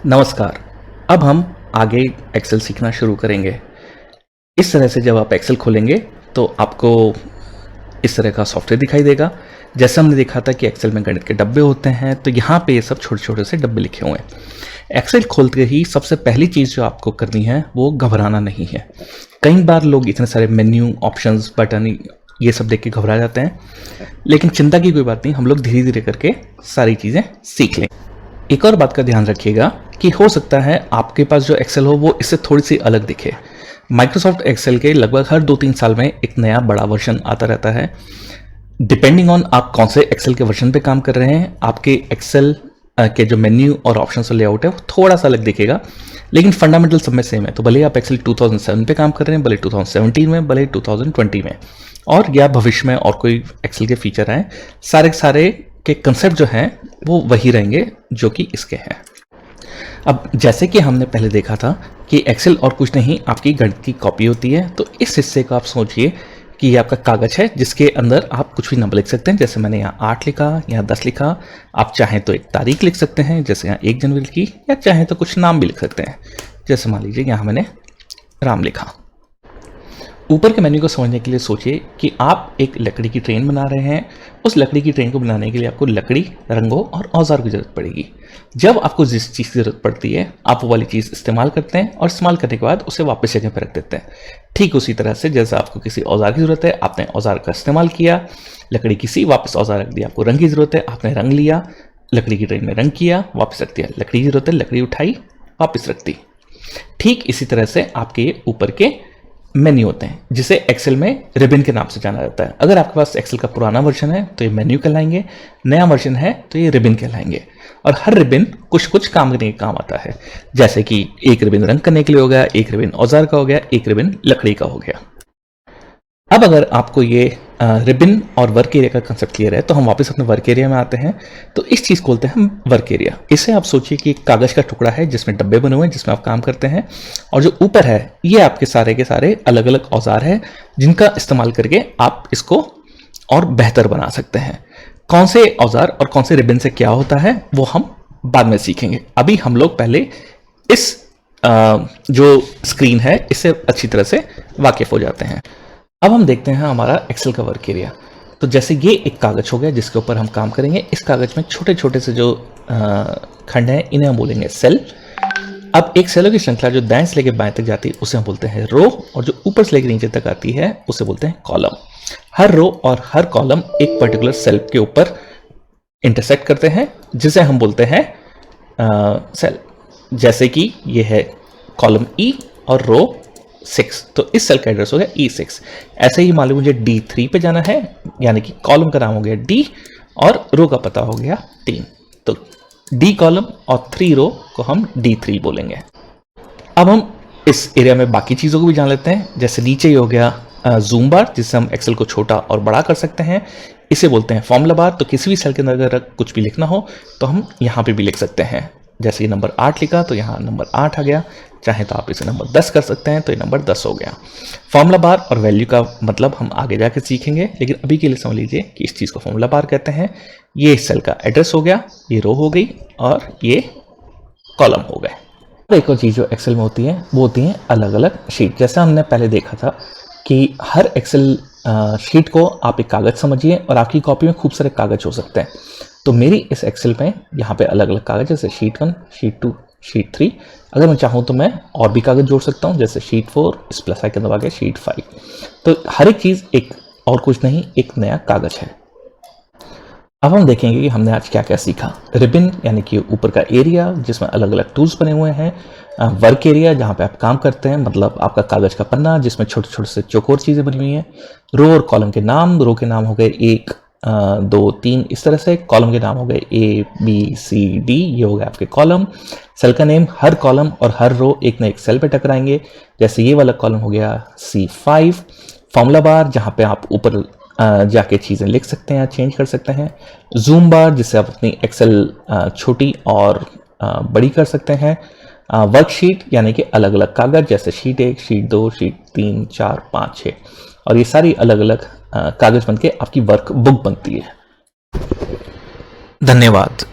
नमस्कार। अब हम आगे एक्सेल सीखना शुरू करेंगे। इस तरह से जब आप एक्सेल खोलेंगे तो आपको इस तरह का सॉफ्टवेयर दिखाई देगा। जैसे हमने देखा था कि एक्सेल में गणित के डब्बे होते हैं, तो यहाँ पे ये सब छोटे छोटे से डब्बे लिखे हुए हैं। एक्सेल खोलते ही सबसे पहली चीज़ जो आपको करनी है वो घबराना नहीं है। कई बार लोग इतने सारे मेन्यू, ऑप्शंस, बटन ये सब देख के घबरा जाते हैं, लेकिन चिंता की कोई बात नहीं, हम लोग धीरे धीरे करके सारी चीज़ें सीख लें। एक और बात का ध्यान रखिएगा कि हो सकता है आपके पास जो एक्सेल हो वो इससे थोड़ी सी अलग दिखे। माइक्रोसॉफ्ट एक्सेल के लगभग हर 2-3 साल में एक नया बड़ा वर्जन आता रहता है। डिपेंडिंग ऑन आप कौन से एक्सेल के वर्जन पे काम कर रहे हैं, आपके एक्सेल के जो मेन्यू और ऑप्शन और लेआउट है वो थोड़ा सा अलग दिखेगा, लेकिन फंडामेंटल सब में सेम है। तो भले आप एक्सेल 2007 पे काम कर रहे हैं, भले 2017 में, भले 2020 में, और या भविष्य में और कोई एक्सेल के फीचर आए, सारे सारे के कंसेप्ट जो हैं वो वही रहेंगे जो कि इसके हैं। अब जैसे कि हमने पहले देखा था कि एक्सेल और कुछ नहीं आपकी गणित की कॉपी होती है, तो इस हिस्से को आप सोचिए कि ये आपका कागज है जिसके अंदर आप कुछ भी नंबर लिख सकते हैं। जैसे मैंने यहाँ 8 लिखा, यहाँ 10 लिखा। आप चाहें तो एक तारीख लिख सकते हैं, जैसे यहाँ 1 जनवरी की, या चाहें तो कुछ नाम भी लिख सकते हैं, जैसे मान लीजिए यहाँ मैंने राम लिखा। ऊपर के मेन्यू को समझने के लिए सोचिए कि आप एक लकड़ी की ट्रेन बना रहे हैं। उस लकड़ी की ट्रेन को बनाने के लिए आपको लकड़ी, रंगों और औजार की जरूरत पड़ेगी। जब आपको जिस चीज़ की जरूरत पड़ती है आप वो वाली चीज़ इस्तेमाल करते हैं, और इस्तेमाल करने के बाद उसे वापस जगह पर रख देते हैं। ठीक उसी तरह से जैसे आपको किसी औजार की जरूरत है, आपने औजार का इस्तेमाल किया, लकड़ी किसी, वापस औजार रख दिया। आपको रंग की जरूरत है, आपने रंग लिया, लकड़ी की ट्रेन में रंग किया, वापस रख दिया। लकड़ी की जरूरत है, लकड़ी उठाई, वापस रख दी। ठीक इसी तरह से आपके ये ऊपर के मेन्यू होते हैं, जिसे एक्सेल में रिबन के नाम से जाना जाता है। अगर आपके पास एक्सेल का पुराना वर्जन है तो ये मेन्यू कहलाएंगे, नया वर्जन है तो ये रिबन कहलाएंगे। और हर रिबन कुछ कुछ काम करने के काम आता है, जैसे कि एक रिबन रंग करने के लिए हो गया, एक रिबन औजार का हो गया, एक रिबन लकड़ी का हो गया। अब अगर आपको ये रिबन और वर्क एरिया का कंसेप्ट क्लियर है तो हम वापस अपने वर्क एरिया में आते हैं। तो इस चीज़ को बोलते हैं हम वर्क एरिया। इसे आप सोचिए कि एक कागज़ का टुकड़ा है जिसमें डब्बे बने हुए हैं जिसमें आप काम करते हैं, और जो ऊपर है ये आपके सारे के सारे अलग अलग औजार हैं जिनका इस्तेमाल करके आप इसको और बेहतर बना सकते हैं। कौन से औजार और कौन से रिबन से क्या होता है वो हम बाद में सीखेंगे। अभी हम लोग पहले इस जो स्क्रीन है इससे अच्छी तरह से वाकिफ हो जाते हैं। अब हम देखते हैं हमारा एक्सेल का वर्क एरिया। तो जैसे ये एक कागज हो गया जिसके ऊपर हम काम करेंगे। इस कागज में छोटे छोटे से जो खंड हैं इन्हें हम बोलेंगे सेल। अब एक सेलों की श्रृंखला जो दाएं से लेकर बाएं तक जाती है उसे हम बोलते हैं रो, और जो ऊपर से लेकर नीचे तक आती है उसे बोलते हैं कॉलम। हर रो और हर कॉलम एक पर्टिकुलर सेल के ऊपर इंटरसेक्ट करते हैं, जिसे हम बोलते हैं सेल। जैसे कि ये है कॉलम ई और रो 6, तो इस सेल का एड्रेस हो गया E6। ऐसे ही मान लो मुझे D3 पे जाना है, यानी कि कॉलम का नाम हो गया D और रो का पता हो गया 3, तो D कॉलम और 3 रो को हम D3 बोलेंगे। अब हम इस एरिया में बाकी चीज़ों को भी जान लेते हैं। जैसे नीचे ही हो गया जूम बार, जिससे हम एक्सेल को छोटा और बड़ा कर सकते हैं। इसे बोलते हैं फॉर्मूला बार। तो किसी भी सेल के अंदर अगर कुछ भी लिखना हो तो हम यहाँ पे भी लिख सकते हैं। जैसे ये नंबर 8 लिखा तो यहाँ नंबर 8 आ गया। चाहे तो आप इसे नंबर 10 कर सकते हैं, तो ये नंबर 10 हो गया। फॉर्मूला बार और वैल्यू का मतलब हम आगे जाकर सीखेंगे, लेकिन अभी के लिए समझ लीजिए कि इस चीज़ को फॉर्मूला बार कहते हैं। ये सेल का एड्रेस हो गया, ये रो हो गई और ये कॉलम हो गए। एक और चीज़ जो एक्सेल में होती है वो होती है अलग अलग शीट। जैसा हमने पहले देखा था कि हर एक्सेल शीट को आप एक कागज़ समझिए, और आपकी कॉपी में खूब सारे कागज़ हो सकते हैं। तो मेरी इस एक्सेल में यहाँ पे अलग अलग कागज़, जैसे शीट 1, शीट 2, शीट 3। अगर मैं चाहूँ तो मैं और भी कागज़ जोड़ सकता हूँ, जैसे शीट 4, इस प्लस आइकन दबा के शीट 5। तो हर एक चीज़ एक और कुछ नहीं, एक नया कागज़ है। अब हम देखेंगे कि हमने आज क्या क्या सीखा। रिबन यानी कि ऊपर का एरिया जिसमें अलग अलग टूल्स बने हुए हैं। वर्क एरिया जहाँ पे आप काम करते हैं, मतलब आपका कागज़ का पन्ना जिसमें छोटे छोटे से चौकोर चीज़ें बनी हुई हैं। रो और कॉलम के नाम, रो के नाम हो गए 1, 2, 3 इस तरह से। कॉलम के नाम हो गए A, B, C, D, ये हो गया आपके कॉलम। सेल का नेम, हर कॉलम और हर रो एक ना एक सेल पे टकराएंगे। जैसे ये वाला कॉलम हो गया C5। फॉर्मूला बार जहाँ पे आप ऊपर जाके चीज़ें लिख सकते हैं, चेंज कर सकते हैं। जूम बार जिससे आप अपनी एक्सेल छोटी और बड़ी कर सकते हैं। वर्कशीट यानी कि अलग अलग कागज़, जैसे शीट 1, शीट 2, शीट 3, 4, 5, 6, और ये सारी अलग अलग कागज़ बनके आपकी वर्क बुक बनती है। धन्यवाद।